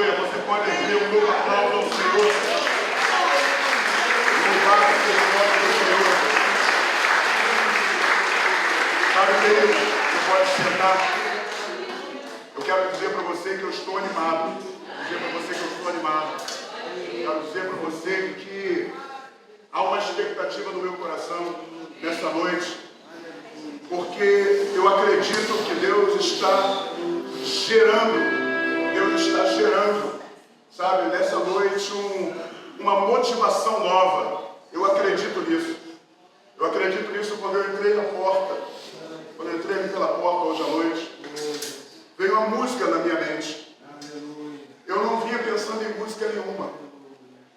Aleluia. Você pode abrir um novo aplauso ao Senhor. Louvado seja o nome do Senhor. Sabe, querido, você pode sentar. Eu quero dizer para você que eu estou animado. Quero dizer para você que há uma expectativa no meu coração nessa noite, porque eu acredito que Deus está gerando, sabe, nessa noite uma motivação nova. Eu acredito nisso. Eu acredito nisso quando eu entrei na porta. Quando eu entrei ali pela porta hoje à noite, veio uma música na minha mente. Eu não vinha pensando em música nenhuma.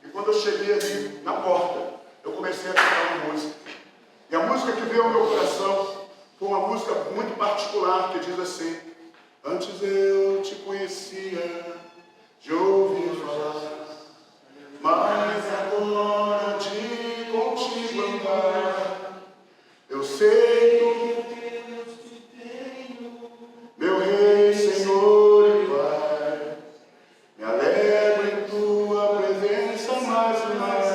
E quando eu cheguei ali na porta, eu comecei a cantar uma música. E a música que veio ao meu coração foi uma música muito particular, que diz assim: antes eu te conhecia, de ouvir falar, mas agora de contigo andar, eu sei que Deus te tenho, meu Rei, Senhor e Pai. Me alegro em tua presença mais e mais.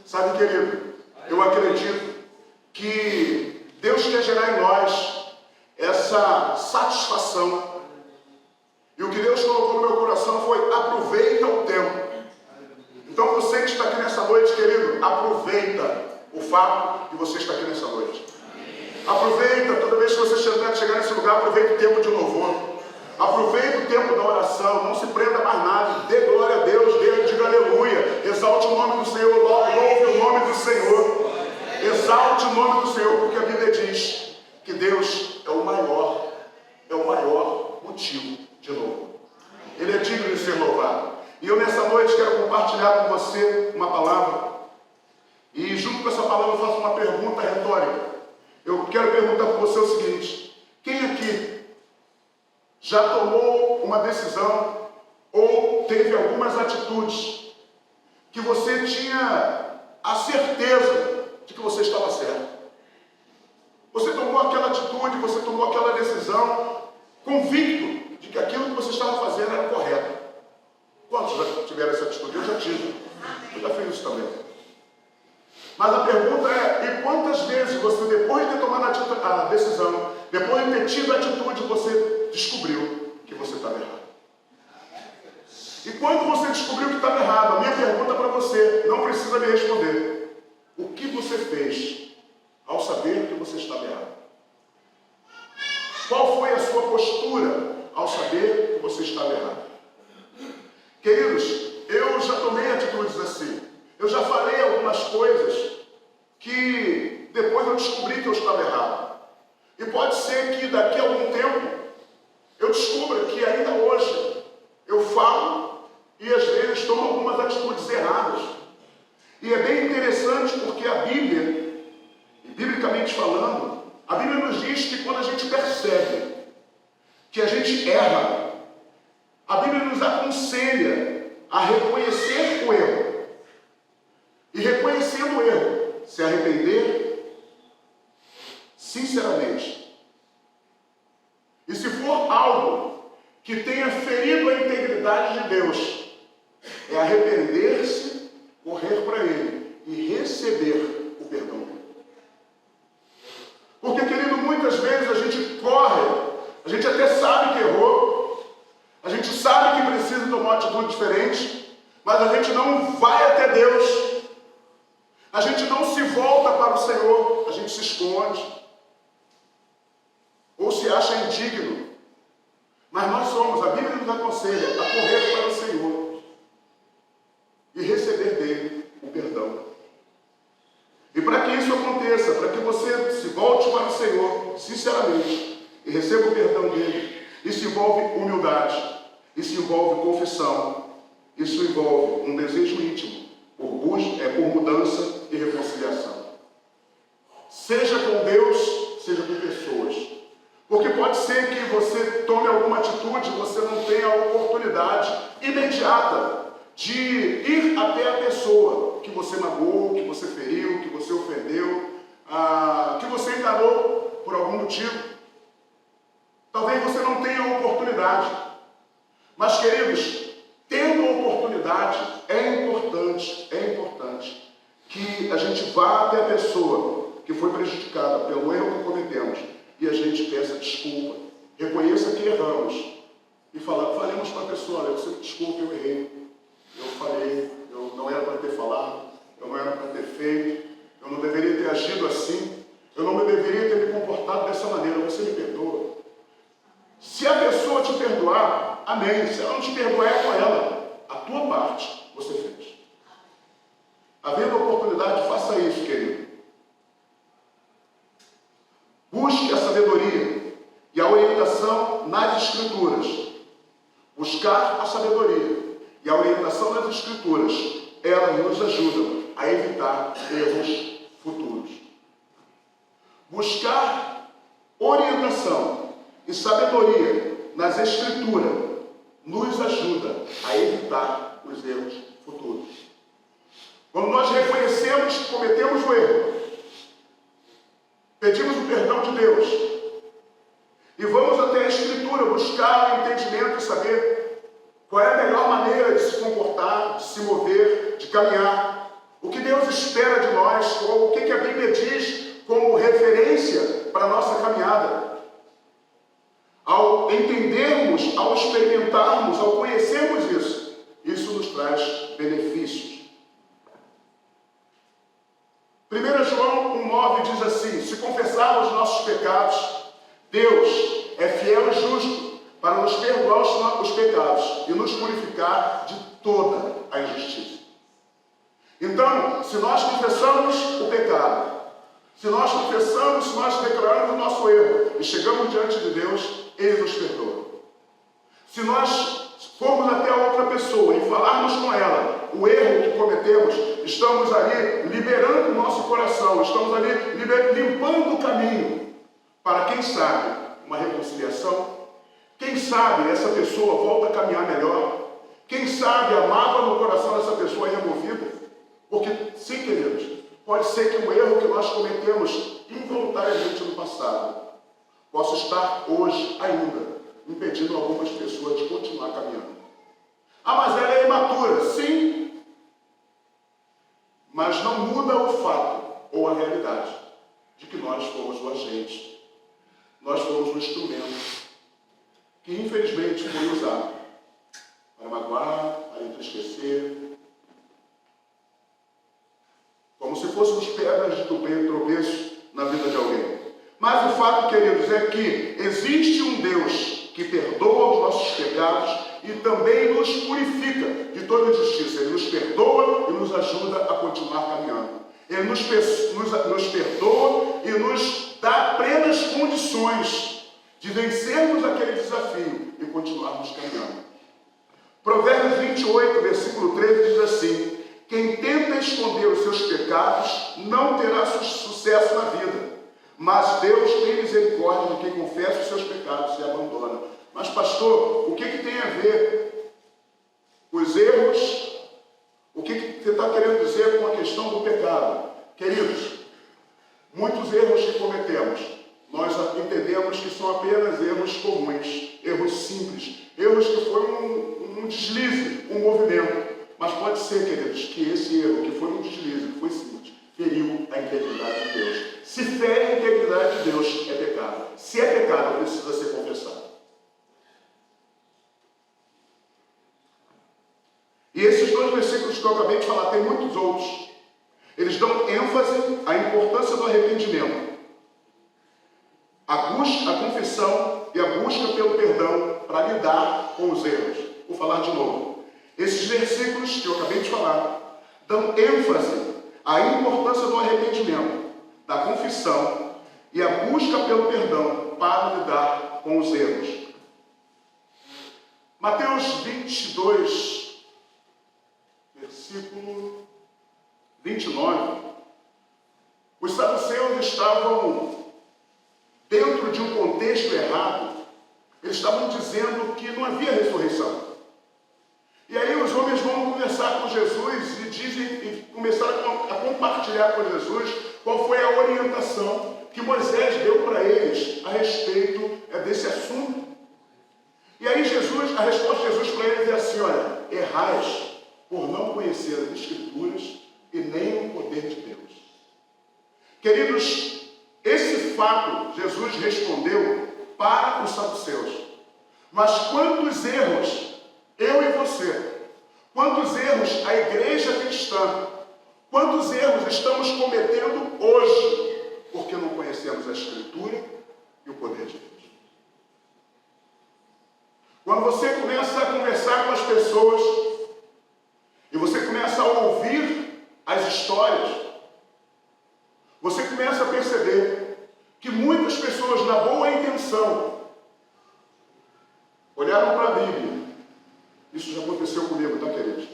Sabe, querido, eu acredito que Deus quer gerar em nós essa satisfação. E o que Deus colocou no meu coração foi: aproveita o tempo. Então você que está aqui nessa noite, querido, aproveita o fato de você estar aqui nessa noite. Aproveita, toda vez que você chegar nesse lugar, aproveita o tempo de louvor. Aproveita o tempo da oração, não se prenda mais nada, dê glória a Deus, diga aleluia, exalte o nome do Senhor, louve o nome do Senhor, exalte o nome do Senhor, porque a Bíblia diz que Deus é o maior motivo de louvor. Ele é digno de ser louvado. E eu nessa noite quero compartilhar com você uma palavra, e junto com essa palavra eu faço uma pergunta retórica. Eu quero perguntar para você o seguinte: quem aqui já tomou uma decisão ou teve algumas atitudes que você tinha a certeza de que você estava certo? Você tomou aquela atitude, você tomou aquela decisão convicto de que aquilo que você estava fazendo era correto. Quantos já tiveram essa atitude? Eu já tive. Eu já fiz isso também. Mas a pergunta é: e quantas vezes você, depois de ter tomado a decisão, depois de ter tido a atitude, você descobriu que você estava errado? E quando você descobriu que estava errado, a minha pergunta para você, não precisa me responder: o que você fez ao saber que você estava errado? Qual foi a sua postura ao saber que você estava errado? Queridos, eu já tomei atitudes assim. Eu já falei algumas coisas que depois eu descobri que eu estava errado. E pode ser que daqui a algum tempo eu descubra que ainda hoje eu falo e às vezes tomo algumas atitudes erradas. E é bem interessante porque a Bíblia, biblicamente falando, a Bíblia nos diz que quando a gente percebe que a gente erra, a Bíblia nos aconselha a reconhecer o erro. E reconhecendo o erro, se arrepender sinceramente. E se for algo que tenha ferido a integridade de Deus, é arrepender-se, correr para Ele e receber o perdão dele. Porque, querido, muitas vezes a gente corre, a gente até sabe que errou, a gente sabe que precisa tomar uma atitude diferente, mas a gente não vai até Deus. A gente não se volta para o Senhor, a gente se esconde, ou se acha indigno. Mas nós somos, a Bíblia nos aconselha a correr para o Senhor e receber dele o perdão. E para que isso aconteça, para que você se volte para o Senhor sinceramente e receba o perdão dele, isso envolve humildade, isso envolve confissão, isso envolve um desejo íntimo por mudança e reconciliação. Seja com Deus, seja com pessoas. Porque pode ser que você tome alguma atitude, você não tenha a oportunidade imediata de ir até a pessoa que você magoou, que você feriu, que você ofendeu, que você enganou por algum motivo. Talvez você não tenha a oportunidade. Mas, queridos, oportunidade, é importante que a gente vá até a pessoa que foi prejudicada pelo erro que cometemos e a gente peça desculpa, reconheça que erramos e falemos para a pessoa: olha, você desculpa, eu errei, eu falei, eu não era para ter falado, eu não era para ter feito, eu não deveria ter agido assim, eu não deveria ter me comportado dessa maneira, você me perdoa. Se a pessoa te perdoar, amém. Se ela não te perdoar, é com ela. A tua parte você fez. Havendo oportunidade, faça isso, querido. Busque a sabedoria e a orientação nas Escrituras. Buscar a sabedoria e a orientação nas Escrituras, elas nos ajudam a evitar erros futuros. Buscar orientação e sabedoria nas Escrituras nos ajuda a evitar os erros futuros. Quando nós reconhecemos que cometemos o erro, pedimos o perdão de Deus e vamos até a Escritura buscar o entendimento e saber qual é a melhor maneira de se comportar, de se mover, de caminhar, o que Deus espera de nós, o que a Bíblia diz como referência para a nossa caminhada. Ao entendermos, ao experimentarmos, ao conhecermos isso nos traz benefícios. 1 João 1,9 diz assim: se confessarmos nossos pecados, Deus é fiel e justo para nos perdoar os pecados e nos purificar de toda a injustiça. Então, se nós confessamos o pecado, se nós confessamos, se nós declaramos o nosso erro e chegamos diante de Deus, Ele nos perdoa. Se nós formos até a outra pessoa e falarmos com ela o erro que cometemos, estamos ali liberando o nosso coração, estamos ali limpando o caminho para, quem sabe, uma reconciliação. Quem sabe essa pessoa volta a caminhar melhor. Quem sabe a mágoa no coração dessa pessoa é removida. Porque, sim, queridos, pode ser que o erro que nós cometemos involuntariamente no passado possa estar hoje ainda impedindo algumas pessoas de continuar caminhando. Ah, mas ela é imatura. Sim, mas não muda o fato ou a realidade de que nós fomos o agente, nós fomos o instrumento que infelizmente foi usado para magoar, para entristecer, como se fôssemos pedras de tropeço na vida de alguém. Mas o fato, queridos, é que existe um Deus que perdoa os nossos pecados e também nos purifica de toda injustiça. Ele nos perdoa e nos ajuda a continuar caminhando. Ele nos perdoa e nos dá plenas condições de vencermos aquele desafio e continuarmos caminhando. Provérbios 28, versículo 13 diz assim: quem tenta esconder os seus pecados não terá sucesso na vida, mas Deus tem misericórdia de quem confessa os seus pecados e abandona. Mas, pastor, o que tem a ver os erros? O que você está querendo dizer com a questão do pecado? Queridos, muitos erros que cometemos, nós entendemos que são apenas erros comuns, erros simples, erros que foram um deslize, um movimento. Mas pode ser, queridos, que esse erro, que foi um deslize, que foi simples, feriu a integridade de Deus. Se fere a integridade de Deus, é pecado. Se é pecado, precisa ser confessado. E esses dois versículos que eu acabei de falar, tem muitos outros. Eles dão ênfase à importância do arrependimento, a confissão e a busca pelo perdão para lidar com os erros. Vou falar de novo. Esses versículos que eu acabei de falar dão ênfase à importância do arrependimento, da confissão e a busca pelo perdão para lidar com os erros. Mateus 22, versículo 29. Os saduceus estavam dentro de um contexto errado. Eles estavam dizendo que não havia ressurreição. E aí os homens vão conversar com Jesus e começaram a compartilhar com Jesus qual foi a orientação que Moisés deu para eles a respeito desse assunto. E aí Jesus, a resposta de Jesus para eles é assim, olha, errais por não conhecer as Escrituras e nem o poder de Deus. Queridos, esse fato Jesus respondeu para os saduceus. Mas quantos erros eu e você, quantos erros a igreja cristã, quantos erros estamos cometendo hoje, porque não conhecemos a Escritura e o poder de Deus. Quando você começa a conversar com as pessoas e você começa a ouvir as histórias, você começa a perceber que muitas pessoas, na boa intenção, olharam para a Bíblia. Isso já aconteceu comigo, tá, queridos?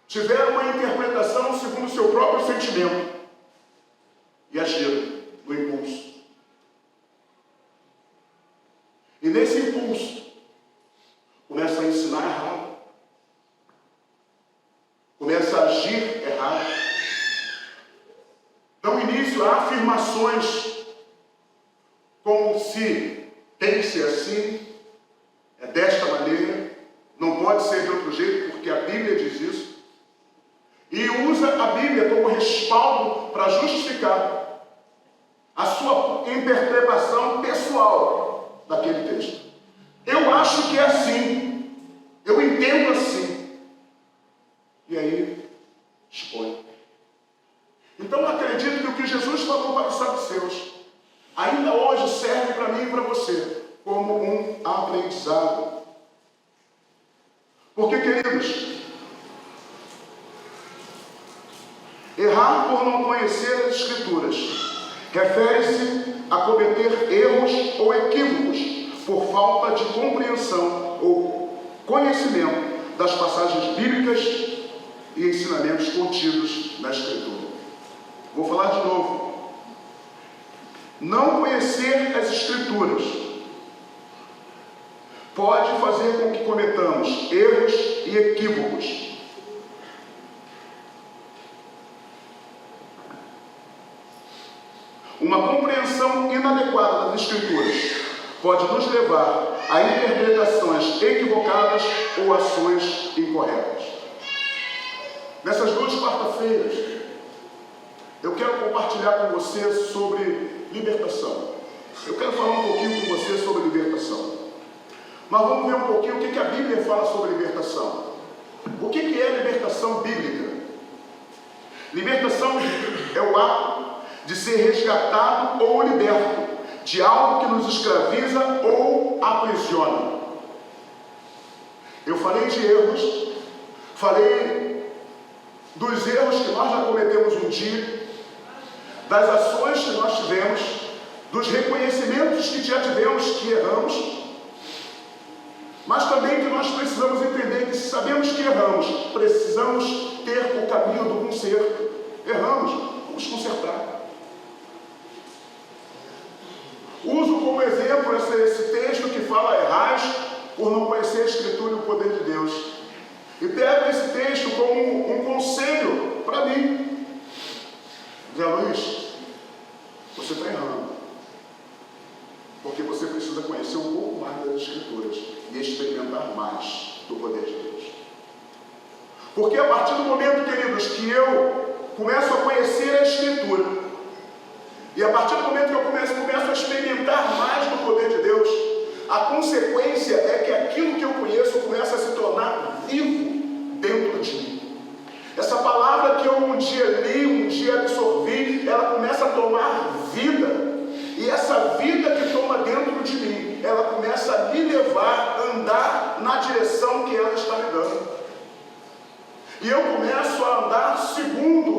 Tiveram uma interpretação segundo o seu próprio sentimento e agiram no impulso. E nesse impulso, começa a ensinar errado, começa a agir errado, dão início a afirmações como se tem que ser assim, é desta maneira, não pode ser de outro jeito, porque a Bíblia diz isso, e usa a Bíblia como respaldo para justificar a sua interpretação pessoal daquele texto. Eu acho que é assim, eu entendo assim, e aí expõe. Então eu acredito que o que Jesus falou para os saduceus ainda hoje serve para mim e para você como um aprendizado. Porque, queridos, errar por não conhecer as Escrituras refere-se a cometer erros ou equívocos por falta de compreensão ou conhecimento das passagens bíblicas e ensinamentos contidos na Escritura. Vou falar de novo. Não conhecer as Escrituras pode fazer com que cometamos erros e equívocos. Uma compreensão inadequada das Escrituras pode nos levar a interpretações equivocadas ou ações incorretas. Nessas 2 quarta-feiras, eu quero compartilhar com você sobre libertação. Eu quero falar um pouquinho com você sobre libertação. Mas vamos ver um pouquinho o que a Bíblia fala sobre libertação. O que é libertação bíblica? Libertação é o ato de ser resgatado ou liberto de algo que nos escraviza ou aprisiona. Eu falei de erros, falei dos erros que nós já cometemos um dia, das ações que nós tivemos, dos reconhecimentos que já tivemos que erramos, mas também que nós precisamos entender que se sabemos que erramos, precisamos ter o caminho do conserto. Erramos, vamos consertar. Uso como exemplo esse texto que fala errais por não conhecer a Escritura e o poder de Deus. E pego esse texto como um conselho para mim. Zé Luiz, você está errando. Porque você precisa conhecer um pouco mais das Escrituras e experimentar mais do poder de Deus. Porque a partir do momento, queridos, que eu começo a conhecer a Escritura, e a partir do momento que eu começo a experimentar mais do poder de Deus, a consequência é que aquilo que eu conheço começa a se tornar vivo dentro de mim. Essa palavra que eu um dia li, um dia absorvi, ela começa a tomar vida. E essa vida que toma dentro de mim, ela começa a me levar a andar na direção que ela está me dando. E eu começo a andar segundo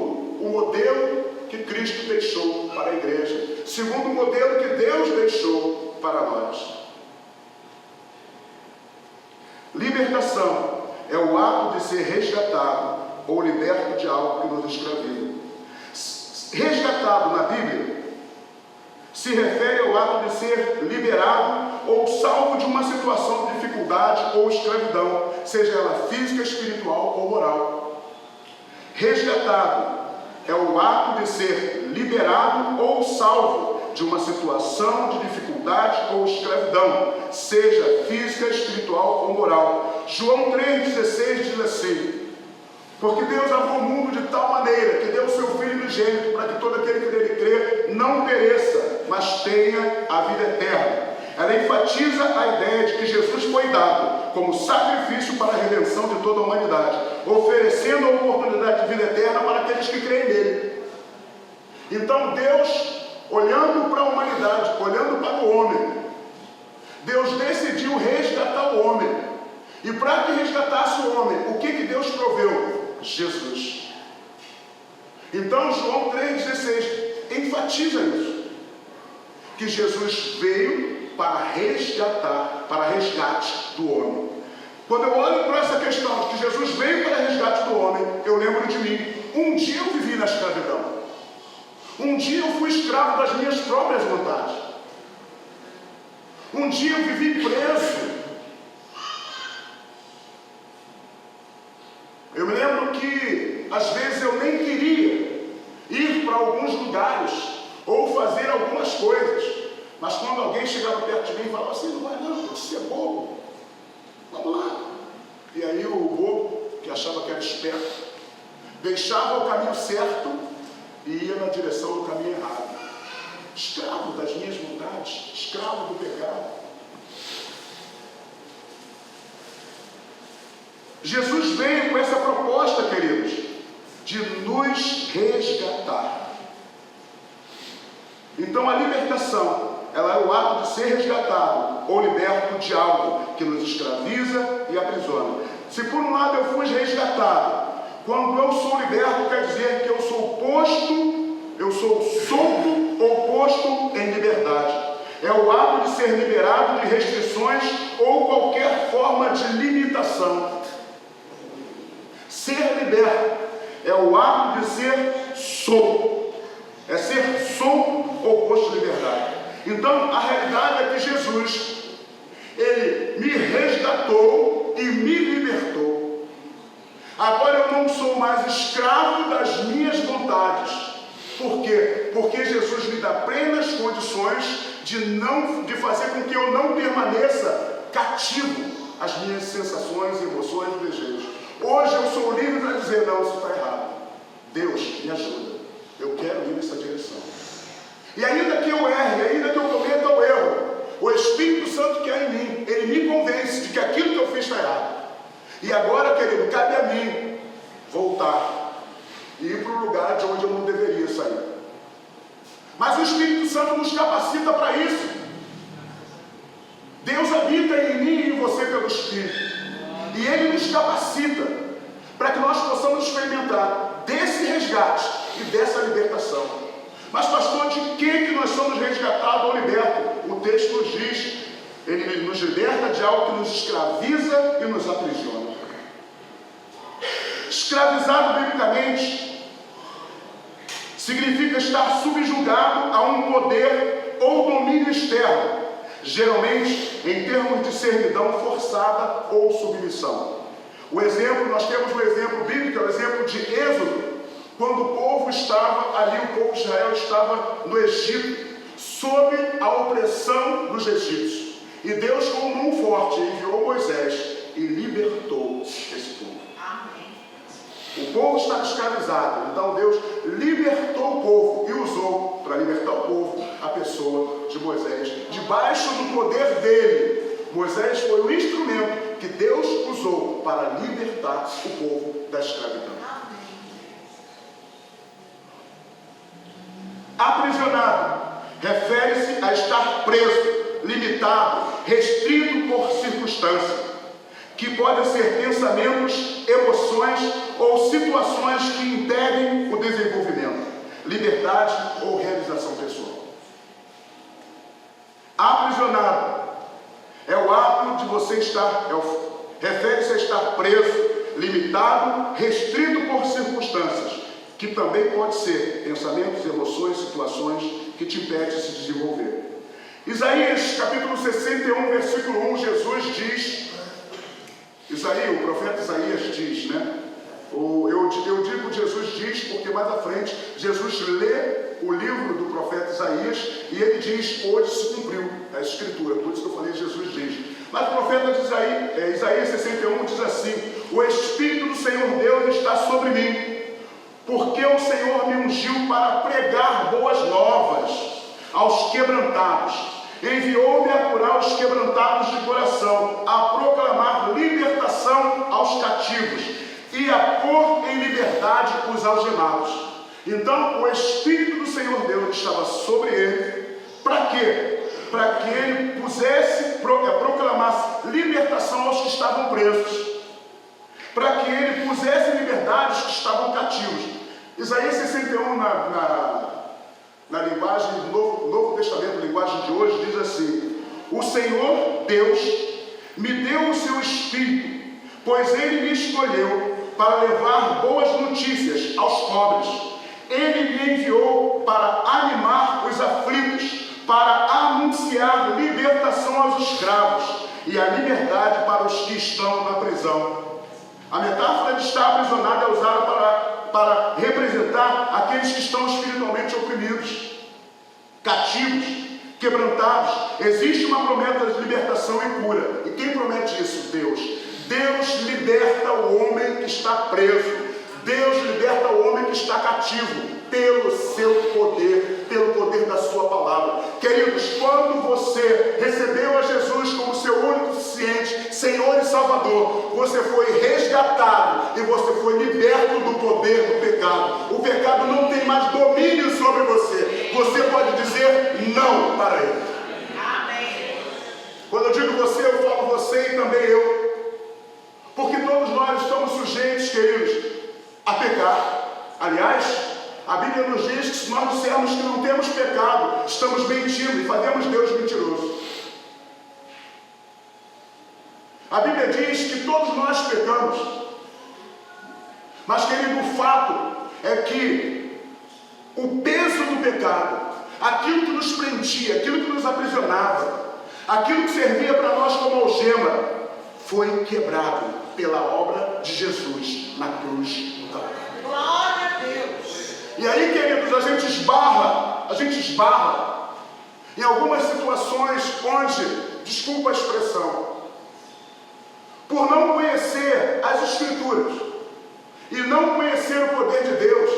o modelo que Cristo deixou para a igreja, segundo o modelo que Deus deixou para nós. Libertação é o ato de ser resgatado ou liberto de algo que nos escraviza. Resgatado na Bíblia se refere ao ato de ser liberado ou salvo de uma situação de dificuldade ou escravidão, seja ela física, espiritual ou moral. Resgatado é o ato de ser liberado ou salvo de uma situação de dificuldade ou escravidão, seja física, espiritual ou moral. João 3,16 diz assim: porque Deus amou o mundo de tal maneira que deu o seu Filho unigênito, para que todo aquele que nele crê não pereça, mas tenha a vida eterna. Ela enfatiza a ideia de que Jesus foi dado como sacrifício para a redenção de toda a humanidade, oferecendo a oportunidade de vida eterna para aqueles que creem nele. Então Deus, olhando para a humanidade, olhando para o homem, Deus decidiu resgatar o homem. E para que resgatasse o homem, o que Deus proveu? Jesus. Então João 3,16 enfatiza isso, que Jesus veio para resgatar, para resgate do homem. Quando eu olho para essa questão de que Jesus veio para resgate do homem, eu lembro de mim. Um dia eu vivi na escravidão. Um dia eu fui escravo das minhas próprias vontades. Um dia eu vivi preso. Eu me lembro que às vezes eu nem queria ir para alguns lugares ou fazer algumas coisas. Mas quando alguém chegava perto de mim e falava assim: não vai não, você é bobo, vamos lá. E aí o bobo, que achava que era esperto, deixava o caminho certo e ia na direção do caminho errado. Escravo das minhas vontades, escravo do pecado. Jesus veio com essa proposta, queridos, de nos resgatar. Então a libertação, ela é o ato de ser resgatado ou liberto de algo que nos escraviza e aprisiona. Se por um lado eu fui resgatado, quando eu sou liberto, quer dizer que eu sou posto, eu sou solto ou posto em liberdade. É o ato de ser liberado de restrições ou qualquer forma de limitação. Ser liberto é o ato de ser solto. É ser solto ou posto em liberdade. Então, a realidade é que Jesus, Ele me resgatou e me libertou. Agora eu não sou mais escravo das minhas vontades. Por quê? Porque Jesus me dá plenas condições de fazer com que eu não permaneça cativo às minhas sensações, emoções e desejos. Hoje eu sou livre para dizer: não, isso está errado. Deus, me ajuda. Eu quero ir nessa direção. E ainda que eu erre, ainda que eu cometa o erro, o Espírito Santo que há em mim, ele me convence de que aquilo que eu fiz está errado. E agora, querido, cabe a mim voltar e ir para o lugar de onde eu não deveria sair. Mas o Espírito Santo nos capacita para isso. Deus habita em mim e em você pelo Espírito. E Ele nos capacita para que nós possamos experimentar desse resgate e dessa libertação. Mas pastor, de que nós somos resgatados ou libertos? O texto nos diz: Ele nos liberta de algo que nos escraviza e nos aprisiona. Escravizado biblicamente significa estar subjugado a um poder ou domínio externo, geralmente em termos de servidão forçada ou submissão. Nós temos o exemplo bíblico, o exemplo de Êxodo, quando o povo estava ali, o povo de Israel estava no Egito, sob a opressão dos egípcios. E Deus, com mão forte, enviou Moisés e libertou esse povo. O povo estava escravizado, então Deus libertou o povo e usou para libertar o povo a pessoa de Moisés. Debaixo do poder dele, Moisés foi o instrumento que Deus usou para libertar o povo da escravidão. Aprisionado refere-se a estar preso, limitado, restrito por circunstâncias, que podem ser pensamentos, emoções ou situações que impedem o desenvolvimento, liberdade ou realização pessoal. Aprisionado é o ato de você estar, refere-se a estar preso, limitado, restrito por circunstâncias, que também pode ser pensamentos, emoções, situações que te impedem de se desenvolver. Isaías, capítulo 61, versículo 1, Jesus diz, o profeta Isaías diz, né? Eu digo Jesus diz, porque mais à frente, Jesus lê o livro do profeta Isaías, e ele diz, hoje se cumpriu a Escritura, por isso que eu falei, Jesus diz. Mas o profeta de Isaías 61 diz assim: o Espírito do Senhor Deus está sobre mim, porque o Senhor me ungiu para pregar boas novas aos quebrantados, enviou-me a curar os quebrantados de coração, a proclamar libertação aos cativos e a pôr em liberdade os algemados. Então o Espírito do Senhor Deus estava sobre ele, para quê? Para que ele proclamasse libertação aos que estavam presos, para que ele pusesse em liberdade os que estavam cativos. Isaías 61, na linguagem do Novo Testamento, linguagem de hoje, diz assim: o Senhor Deus me deu o seu Espírito, pois ele me escolheu para levar boas notícias aos pobres. Ele me enviou para animar os aflitos, para anunciar libertação aos escravos e a liberdade para os que estão na prisão. A metáfora de estar aprisionado é usada para representar aqueles que estão espiritualmente oprimidos, cativos, quebrantados. Existe uma promessa de libertação e cura. E quem promete isso? Deus. Deus liberta o homem que está preso. Deus liberta o homem que está cativo pelo seu poder, pelo poder da sua palavra. Queridos, quando você recebeu a Jesus como seu único suficiente Senhor e Salvador, você foi resgatado e você foi liberto do poder do pecado. O pecado não tem mais domínio sobre você. Você pode dizer não para ele. Amém. Quando eu digo você, eu falo você e também eu, porque todos nós estamos sujeitos, queridos, a pecar. Aliás, a Bíblia nos diz que se nós dissermos que não temos pecado, estamos mentindo e fazemos Deus mentiroso. A Bíblia diz que todos nós pecamos. Mas, querido, o fato é que o peso do pecado, aquilo que nos prendia, aquilo que nos aprisionava, aquilo que servia para nós como algema, foi quebrado pela obra de Jesus na cruz do Calvário. Glória a Deus! E aí, queridos, a gente esbarra em algumas situações onde, desculpa a expressão, por não conhecer as Escrituras e não conhecer o poder de Deus,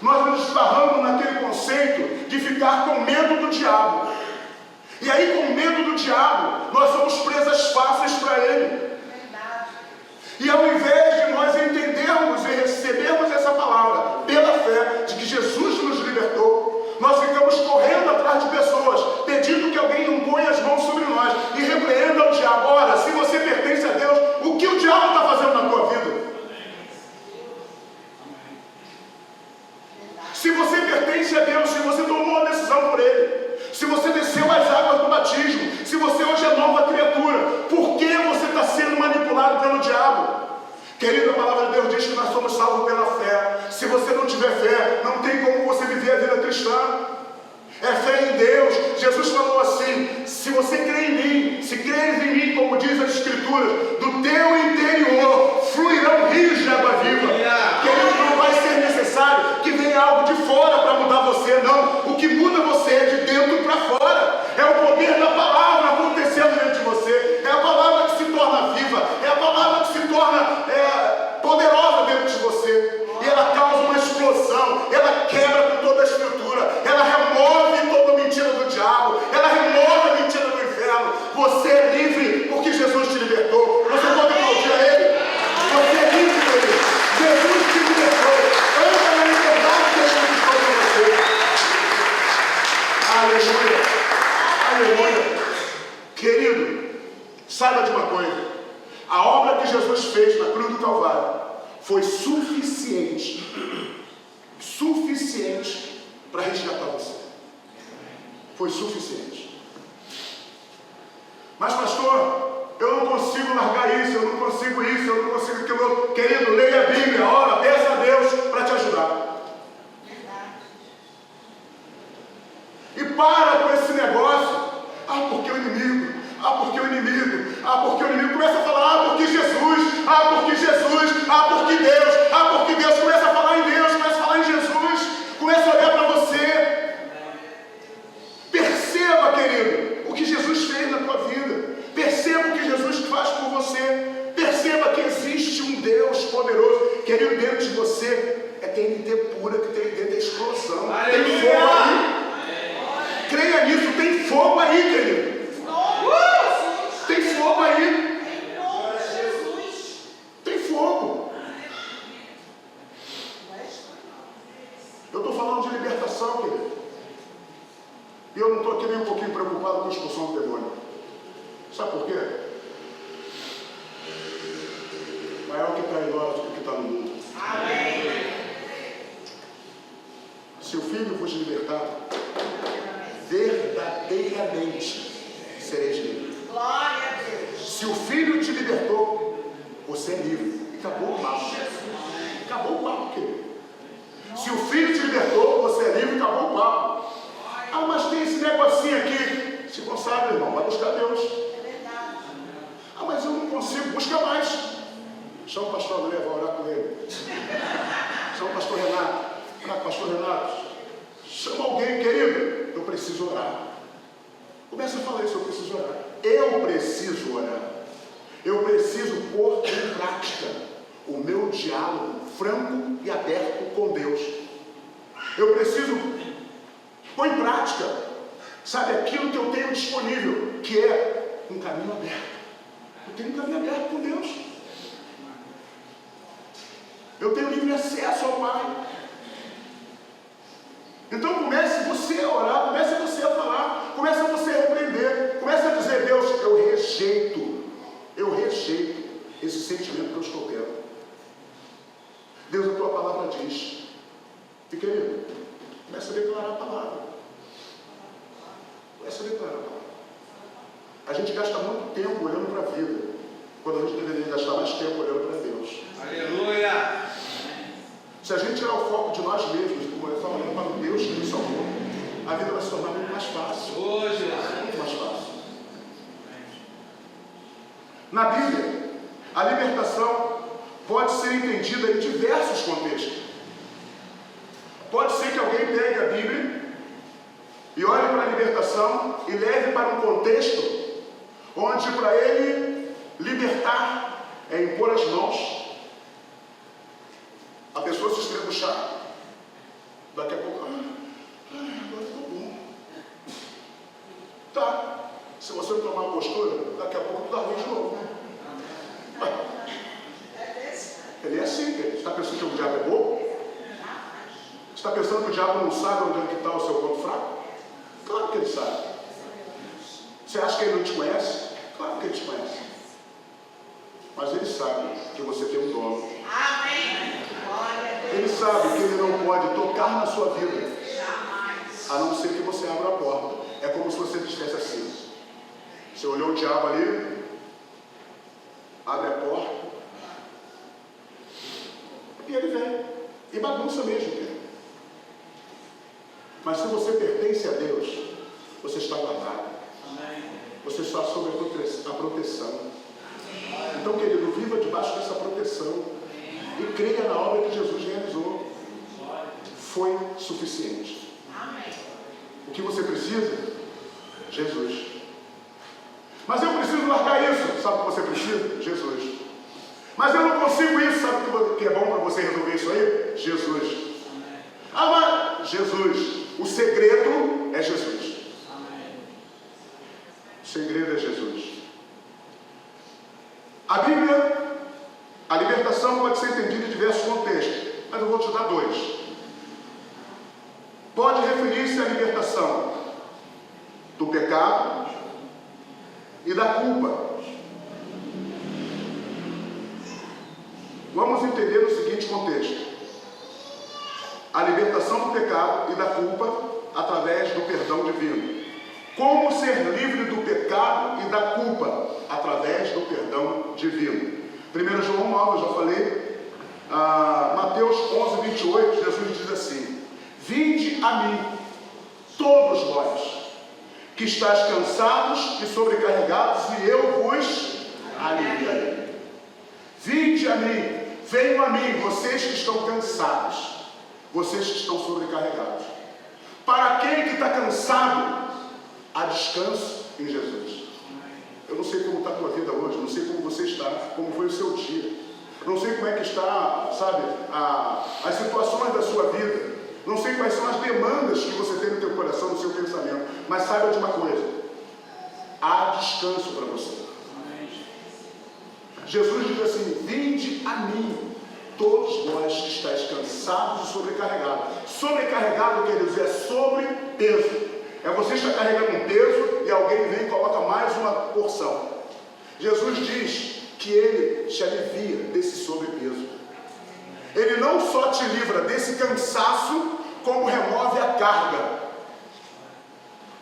nós nos esbarramos naquele conceito de ficar com medo do diabo. E aí, com medo do diabo, nós somos presas fáceis para ele. E ao invés de nós entendermos e recebermos essa palavra pela fé de que Jesus nos libertou, nós ficamos correndo atrás de pessoas, pedindo que alguém imponha as mãos sobre nós e repreenda o diabo. Ora, se você pertence a Deus, o que o diabo está fazendo na tua vida? Se você pertence a Deus, se você tomou uma decisão por Ele, se você desceu as águas do batismo, se você hoje é nova criatura, por que você está sendo manipulado pelo diabo? Querido, a palavra de Deus diz que nós somos salvos pela fé. Se você não tiver fé, não tem como você viver a vida cristã. É fé em Deus. Jesus falou assim: se você crê em mim, se creres em mim, como diz as Escrituras, do teu interior fluirão rios de água viva. Querido, não vai ser necessário que venha algo de fora para mudar você, não. O que muda você é de dentro para fora. É o poder da palavra acontecendo dentro de você. É a palavra que se torna viva. É a palavra que se torna poderosa dentro de você. E ela causa uma explosão. Ela quebra com toda a estrutura. Ela remove toda a mentira do diabo. Ela remove a mentira do inferno. Você é livre porque Jesus te libertou. Você pode aplaudir a Ele. Você é livre dele. Jesus te libertou. Anda na liberdade que Ele conquistou para você. Aleluia. Aleluia. Querido, saiba de uma coisa. A obra que Jesus fez na cruz do Calvário foi suficiente para resgatar você. Foi suficiente. Mas, pastor, eu não consigo largar isso, eu não consigo isso, eu não consigo aquilo. Querido, leia a Bíblia, ora, peça a Deus para te ajudar. E para com esse negócio. Porque o inimigo. Porque o inimigo. Porque o inimigo começa a falar, porque Jesus. Porque Jesus. Porque Deus. Porque Deus. Começa a falar em Deus, começa a falar em Jesus. Começa a olhar para você. Querido, dentro de você é TNT pura, que tem dentro da explosão. Aleluia. Tem fogo aí. Creia nisso, tem fogo aí, querido. Tem fogo aí. Tem fogo. Eu estou falando de libertação, querido. E eu não estou aqui nem um pouquinho preocupado com a expulsão do demônio. Sabe por quê? Maior que está em nós do que está no mundo. Amém. Se o Filho vos libertar, verdadeiramente sereis livres. Glória a Deus. Se o Filho te libertou, você é livre. E acabou o papo. Acabou o papo, querido. Se o Filho te libertou, você é livre e acabou o papo. Ah, mas tem esse negocinho aqui. Se consagra, irmão, vai buscar Deus. Ah, mas eu não consigo, busca mais. Chama o pastor André, vai orar com ele. Chama o pastor Renato. Pastor Renato, chama alguém, querido. Eu preciso orar. Começa a falar isso, eu preciso orar. Eu preciso orar. Eu preciso pôr em prática o meu diálogo franco e aberto com Deus. Eu preciso pôr em prática, sabe, aquilo que eu tenho disponível, que é um caminho aberto. Eu tenho um caminho aberto com Deus. Eu tenho livre acesso ao Pai. Então comece você a orar, comece você a falar, comece você a repreender, comece a dizer: Deus, eu rejeito esse sentimento que eu estou tendo. Deus, a tua palavra diz. E querido, comece a declarar a palavra. Comece a declarar a palavra. A gente gasta muito tempo olhando para a vida, quando a gente deveria gastar mais tempo olhando para Deus. Aleluia! Se a gente tirar o foco de nós mesmos, como eu falo, olhando para o Deus que nos salvou, a vida vai se tornar muito mais fácil. Muito mais fácil. Na Bíblia, a libertação pode ser entendida em diversos contextos. Pode ser que alguém pegue a Bíblia e olhe para a libertação e leve para um contexto onde para ele libertar é impor as mãos. A pessoa se estrebuchar, daqui a pouco, agora ficou bom. Tá, se você não tomar uma postura, daqui a pouco tu dá ruim de novo. Ele é assim, querido. Você está pensando que o diabo é bobo? Você está pensando que o diabo não sabe onde é que está o seu ponto fraco? Claro que ele sabe. Você acha que ele não te conhece? Claro que ele te conhece. Mas ele sabe que você tem um dono. Amém. Ele sabe que ele não pode tocar na sua vida, a não ser que você abra a porta. É como se você dissesse assim: você olhou o diabo ali, abre a porta, e ele vem, e bagunça mesmo. Querido. Mas se você pertence a Deus, você está guardado. Você está sob a proteção. Então, querido, viva debaixo dessa proteção. E creia na obra que Jesus realizou. Foi suficiente. O que você precisa? Jesus. Mas eu preciso largar isso. Sabe o que você precisa? Jesus. Mas eu não consigo isso. Sabe o que é bom para você resolver isso aí? Jesus. Ah, mas Jesus. O segredo é Jesus. O segredo é Jesus. A Bíblia, a libertação pode ser entendida em diversos contextos, mas eu vou te dar dois. Pode referir-se à libertação do pecado e da culpa. Vamos entender no seguinte contexto: a libertação do pecado e da culpa através do perdão divino. Como ser livre do pecado e da culpa através do perdão divino. 1 João 9, eu já falei. Mateus 11, 28, Jesus diz assim: vinde a mim, todos vós, que estáis cansados e sobrecarregados, e eu vos aliviarei. Vinde a mim, venham a mim, vocês que estão cansados, vocês que estão sobrecarregados. Para aquele que está cansado, há descanso em Jesus. Eu não sei como está a tua vida hoje, não sei como você está, como foi o seu dia. não sei como é que está, sabe, as situações da sua vida, não sei quais são as demandas que você tem no teu coração, no seu pensamento, mas saiba de uma coisa: há descanso para você. Jesus diz assim: vinde a mim, todos vós que estáis cansados e sobrecarregados. Sobrecarregado, queridos, é sobrepeso. É você estar carregando um peso e alguém vem e coloca mais uma porção. Jesus diz que Ele te alivia desse sobrepeso. Ele não só te livra desse cansaço, como remove a carga.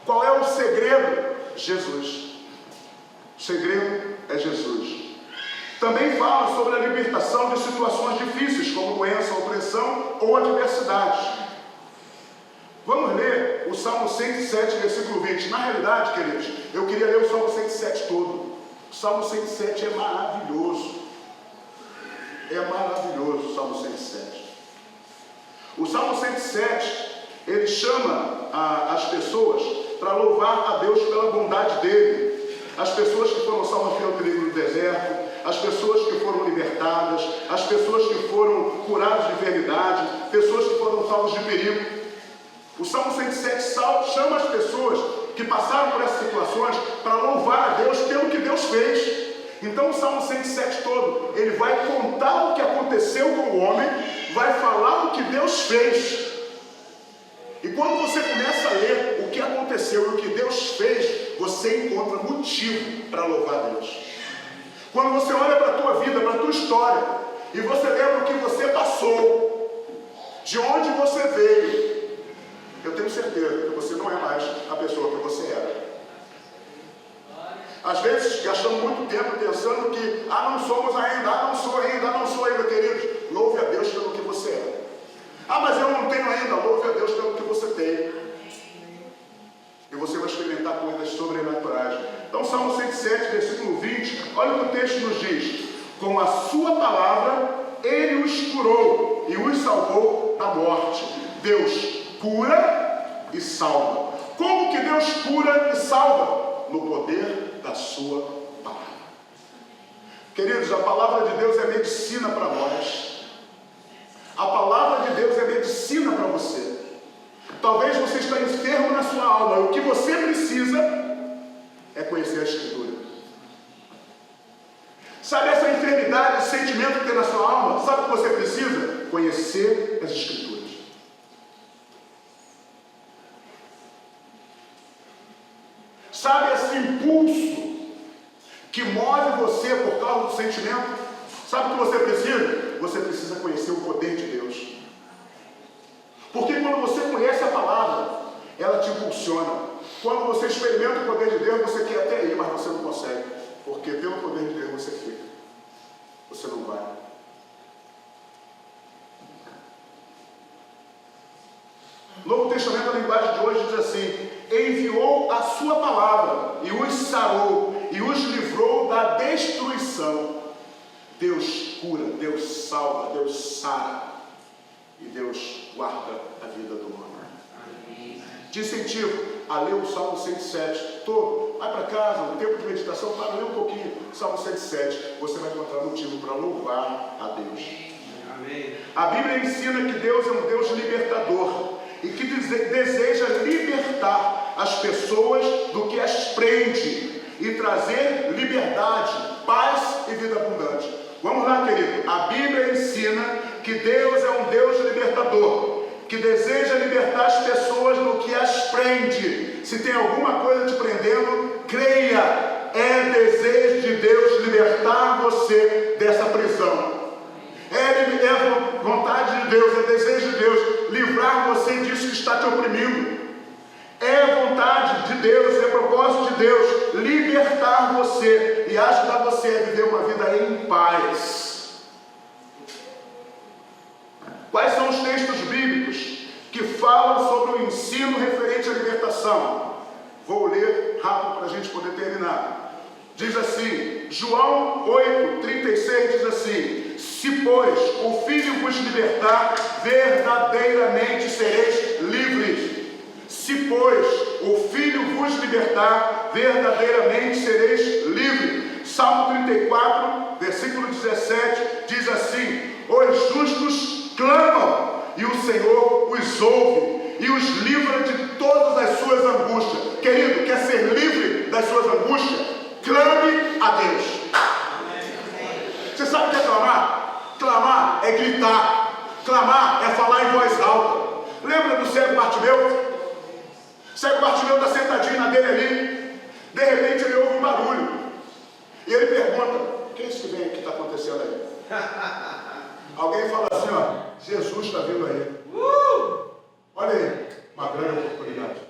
Qual é o segredo? Jesus. O segredo é Jesus. Também fala sobre a libertação de situações difíceis, como doença, opressão ou adversidades. Vamos ler o Salmo 107, versículo 20. Na realidade, queridos, eu queria ler o Salmo 107 todo. O Salmo 107 é maravilhoso. É maravilhoso o Salmo 107. O Salmo 107, ele chama as pessoas para louvar a Deus pela bondade dele. As pessoas que foram salvas pelo perigo do deserto, as pessoas que foram libertadas, as pessoas que foram curadas de enfermidade, pessoas que foram salvas de perigo. O Salmo 107 chama as pessoas que passaram por essas situações para louvar a Deus pelo que Deus fez. Então o Salmo 107 todo, ele vai contar o que aconteceu com o homem, vai falar o que Deus fez. E quando você começa a ler o que aconteceu e o que Deus fez, você encontra motivo para louvar a Deus. Quando você olha para a tua vida, para a tua história, e você lembra o que você passou, de onde você veio, eu tenho certeza que você não é mais a pessoa que você era. Às vezes gastamos muito tempo pensando que não somos ainda, não sou ainda, queridos. Louve a Deus pelo que você é. Mas eu não tenho ainda. Louve a Deus pelo que você tem. E você vai experimentar coisas sobrenaturais. Então, Salmo 107, versículo 20, olha o que o texto nos diz: com a sua palavra ele os curou e os salvou da morte. Deus cura e salva. Como que Deus cura e salva? No poder da sua palavra. Queridos, a palavra de Deus é medicina para nós. A palavra de Deus é medicina para você. Talvez você está enfermo na sua alma. O que você precisa é conhecer a Escritura. Sabe essa enfermidade, esse sentimento que tem na sua alma? Sabe o que você precisa? Conhecer as Escrituras. Sabe esse impulso que move você por causa do sentimento? Sabe o que você precisa? Você precisa conhecer o poder de Deus. Porque quando você conhece a palavra, ela te impulsiona. Quando você experimenta o poder de Deus, você quer até ir, mas você não consegue. Porque pelo poder de Deus você fica. Você não vai. Novo Testamento, a linguagem de hoje diz assim: enviou a sua palavra e os sarou e os livrou da destruição. Deus cura, Deus salva, Deus sara e Deus guarda a vida do homem. Te incentivo a ler o Salmo 107 todo. Vai para casa, um tempo de meditação, para ler um pouquinho Salmo 107. Você vai encontrar motivo para louvar a Deus. Amém. A Bíblia ensina que Deus é um Deus libertador e que deseja libertar as pessoas do que as prende e trazer liberdade, paz e vida abundante. Vamos lá, querido. A Bíblia ensina que Deus é um Deus libertador, que deseja libertar as pessoas do que as prende. Se tem alguma coisa te prendendo, creia, é desejo de Deus libertar você dessa prisão. É vontade de Deus, é desejo de Deus livrar você disso que está te oprimindo. É vontade de Deus, é propósito de Deus libertar você e ajudar você a viver uma vida em paz. Quais são os textos bíblicos que falam sobre o ensino referente à libertação? Vou ler rápido para a gente poder terminar. Diz assim, João 8,36 diz assim: se, pois, o Filho vos libertar, verdadeiramente sereis livres. Se, pois, o Filho vos libertar, verdadeiramente sereis livres. Salmo 34, versículo 17, diz assim: os justos clamam e o Senhor os ouve e os livra de todas as suas angústias. Querido, quer ser livre das suas angústias? Clame a Deus. Você sabe o que é clamar? Clamar é gritar. Clamar é falar em voz alta. Lembra do cego Bartimeu? O cego Bartimeu está sentadinho na dele ali. De repente ele ouve um barulho. E ele pergunta: o que é isso que vem que está acontecendo aí? Alguém fala assim: ó, Jesus está vindo aí. Olha aí, uma grande oportunidade.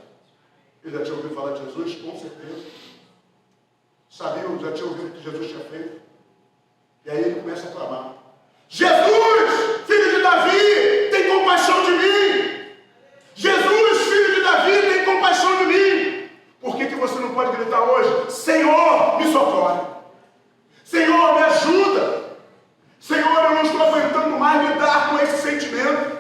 Ele já tinha ouvido falar de Jesus? Com certeza. Sabia, já tinha ouvido o que Jesus tinha feito. E aí ele começa a clamar: Jesus, filho de Davi, tem compaixão de mim. Jesus, filho de Davi, tem compaixão de mim. Por que você não pode gritar hoje: Senhor, me socorre? Senhor, me ajuda. Senhor, eu não estou aguentando mais lidar com esse sentimento.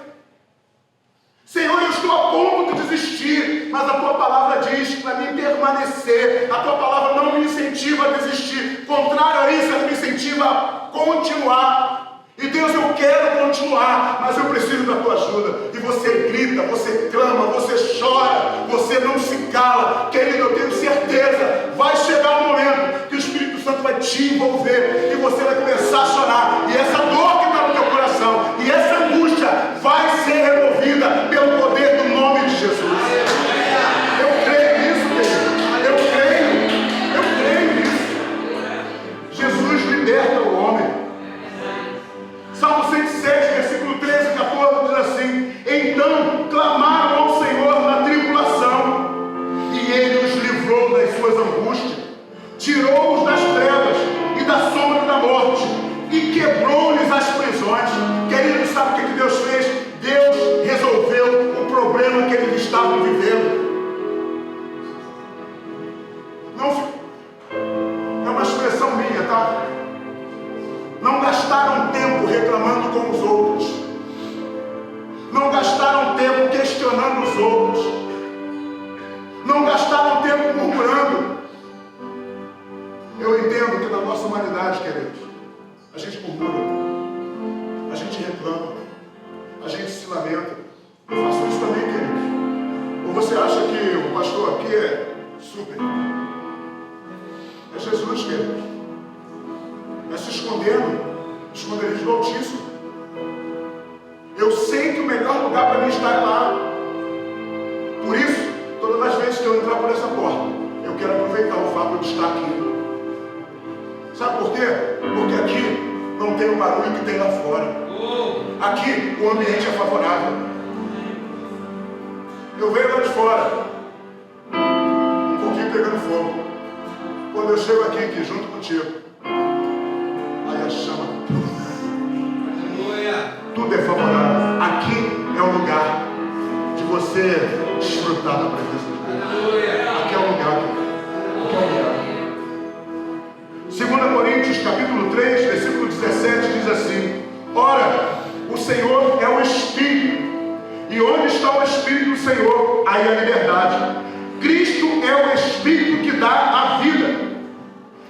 Senhor, eu estou a ponto de desistir, mas a tua palavra diz para mim permanecer. A tua palavra não me incentiva a desistir. Contrário a isso, ela me incentiva a continuar. E Deus, eu quero continuar, mas eu preciso da tua ajuda. E você grita, você clama, você chora, você não se cala. Querido, eu tenho certeza, vai chegar um momento que o Espírito Santo vai te envolver e você vai começar a chorar. E essa dor que está no teu coração, e essa angústia vai ser removida pelo poder do nome de Jesus. Eu creio nisso, querido. Eu creio nisso. Jesus liberta o homem. Salmo 107, versículo 13 e 14 diz assim: então clamaram ao Senhor na tribulação, e Ele os livrou das suas angústias, tirou-os das trevas e da sombra da morte, e quebrou-lhes as prisões. Querido, sabe o que Deus fez? Deus resolveu o problema que eles estavam vivendo. Não, é uma expressão minha, tá? Não gastaram tempo reclamando com os outros. Não gastaram tempo questionando os outros. Não gastaram tempo murmurando. Eu entendo que na nossa humanidade, queridos, a gente murmura, a gente reclama, a gente se lamenta. Eu faço isso também, queridos. Ou você acha que o pastor aqui é super? É Jesus, queridos. É se escondendo, esconderijo do Altíssimo. Eu sei que o melhor lugar para mim estar é lá. Por isso, todas as vezes que eu entrar por essa porta, eu quero aproveitar o fato de estar aqui. Sabe por quê? Porque aqui não tem o barulho que tem lá fora. Aqui o ambiente é favorável. Eu venho lá de fora, um pouquinho pegando fogo. Quando eu chego aqui junto contigo, aí a chama, tudo é favorável. Aqui é o lugar de você desfrutar da presença de Deus. Aqui é o lugar. Aqui é o lugar. 2 Coríntios capítulo 3, versículo 17 diz assim: ora, o Senhor é o Espírito, e onde está o Espírito do Senhor, aí a liberdade. Cristo é o Espírito que dá a vida,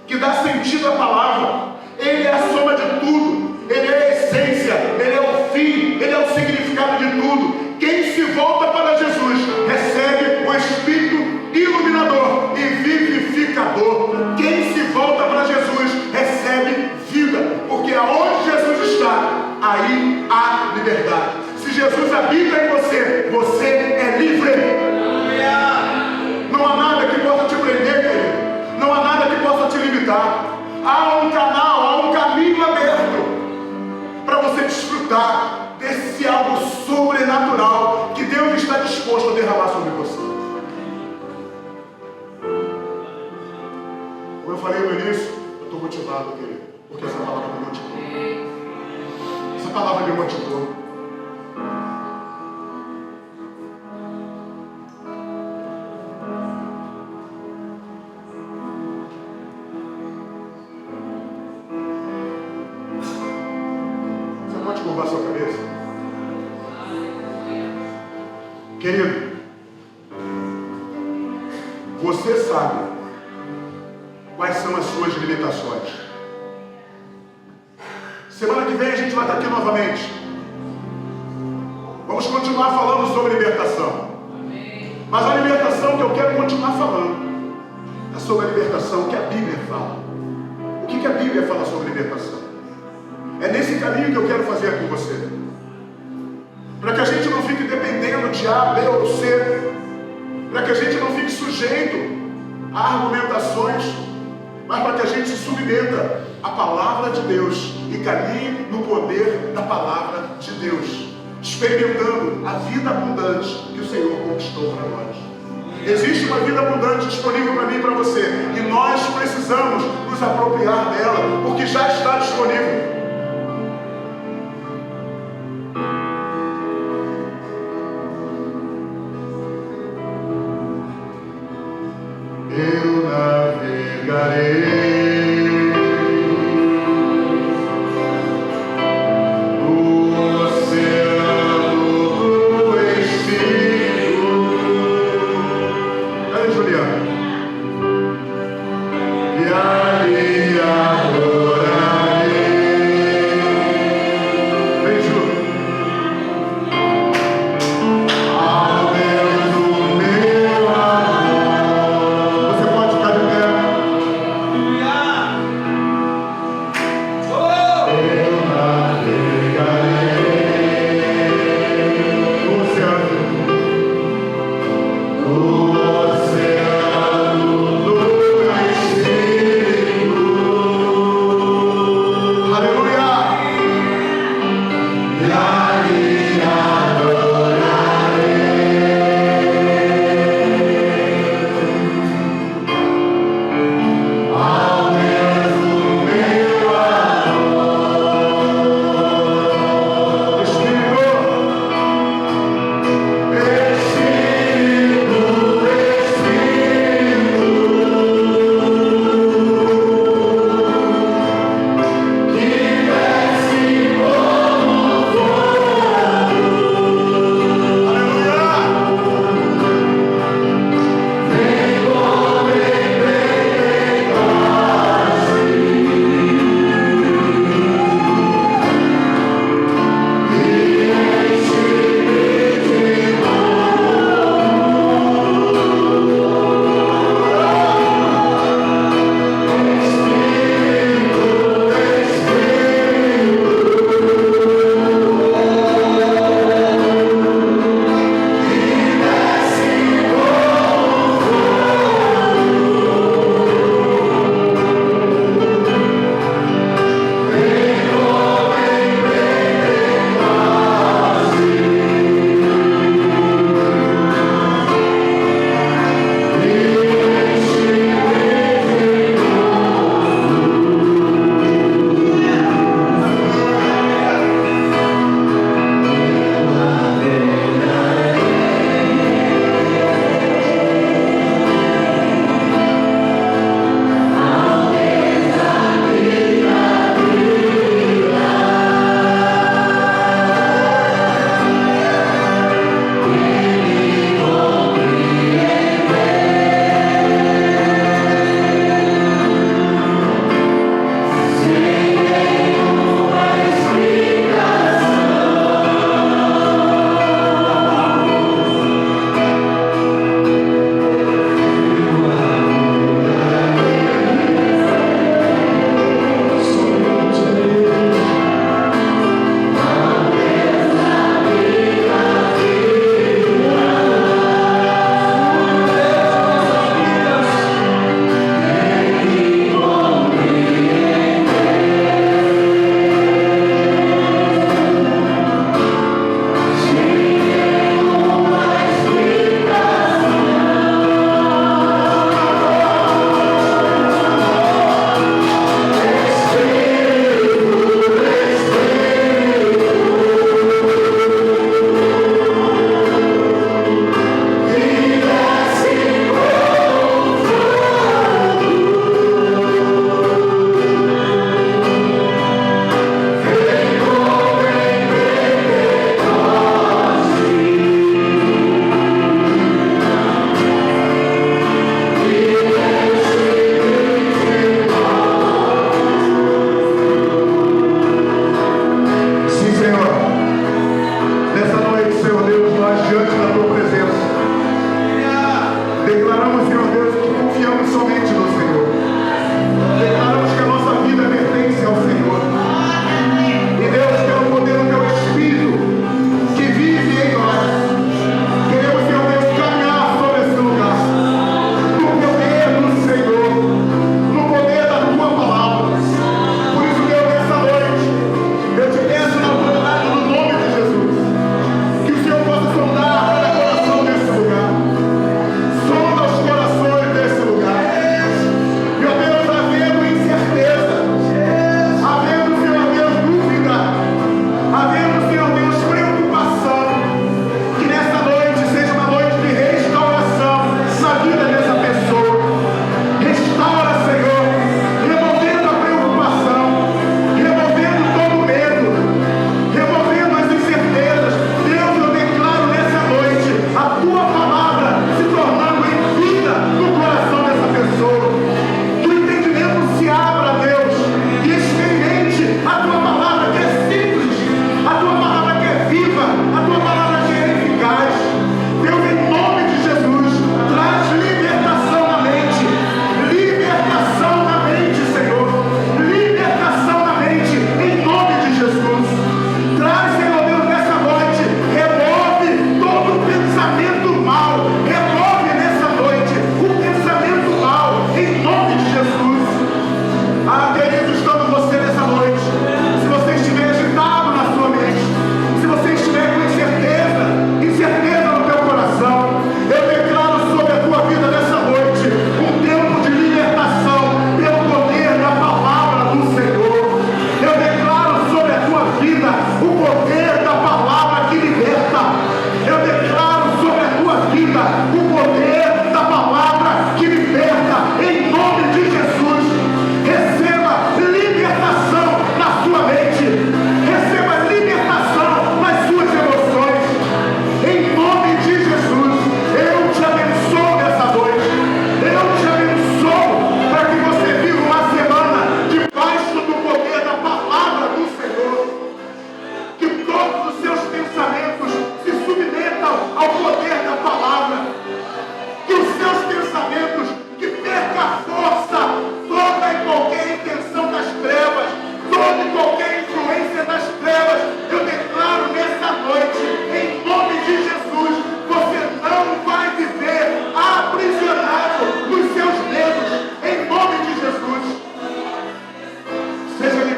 que dá sentido à palavra. Ele é a soma de tudo, Ele é a essência, Ele é o fim, Ele é o significado de tudo. Quem se volta para Jesus recebe o Espírito iluminador e vivificador. Quem se volta para Jesus recebe vida, porque aonde Jesus está, aí há liberdade. Se Jesus habita em você, você é livre. Não há nada que possa te prender, querido. Não há nada que possa te limitar. Há um canal, há um caminho aberto para você desfrutar desse algo sobrenatural que Deus está disposto a derramar sobre você. Como eu falei no início, eu estou motivado, querido, porque essa palavra me motivou. Essa palavra me motivou. Curvar sua cabeça. Querido, você sabe quais são as suas limitações. vai estar aqui novamente. Vamos continuar falando sobre libertação. Mas a libertação que eu quero continuar falando é sobre a libertação que a Bíblia fala. O que a Bíblia fala sobre libertação? É nesse caminho que eu quero fazer com você. Para que a gente não fique dependendo de A, B ou C. Para que a gente não fique sujeito a argumentações, mas para que a gente se submeta à palavra de Deus e caminhe no poder da palavra de Deus, experimentando a vida abundante que o Senhor conquistou para nós. Existe uma vida abundante disponível para mim e para você, e nós precisamos nos apropriar dela, porque já está disponível. Eu navegarei no oceano do Espírito. Cadê Juliana? E ali adorarei.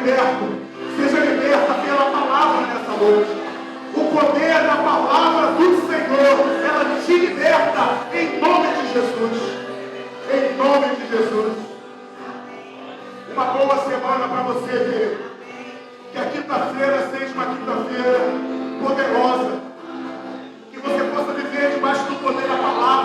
liberto. Seja liberta pela palavra nessa noite. O poder da palavra do Senhor, ela te liberta em nome de Jesus. Em nome de Jesus. Uma boa semana para você, querido. Que a quinta-feira seja uma quinta-feira poderosa. Que você possa viver debaixo do poder da palavra.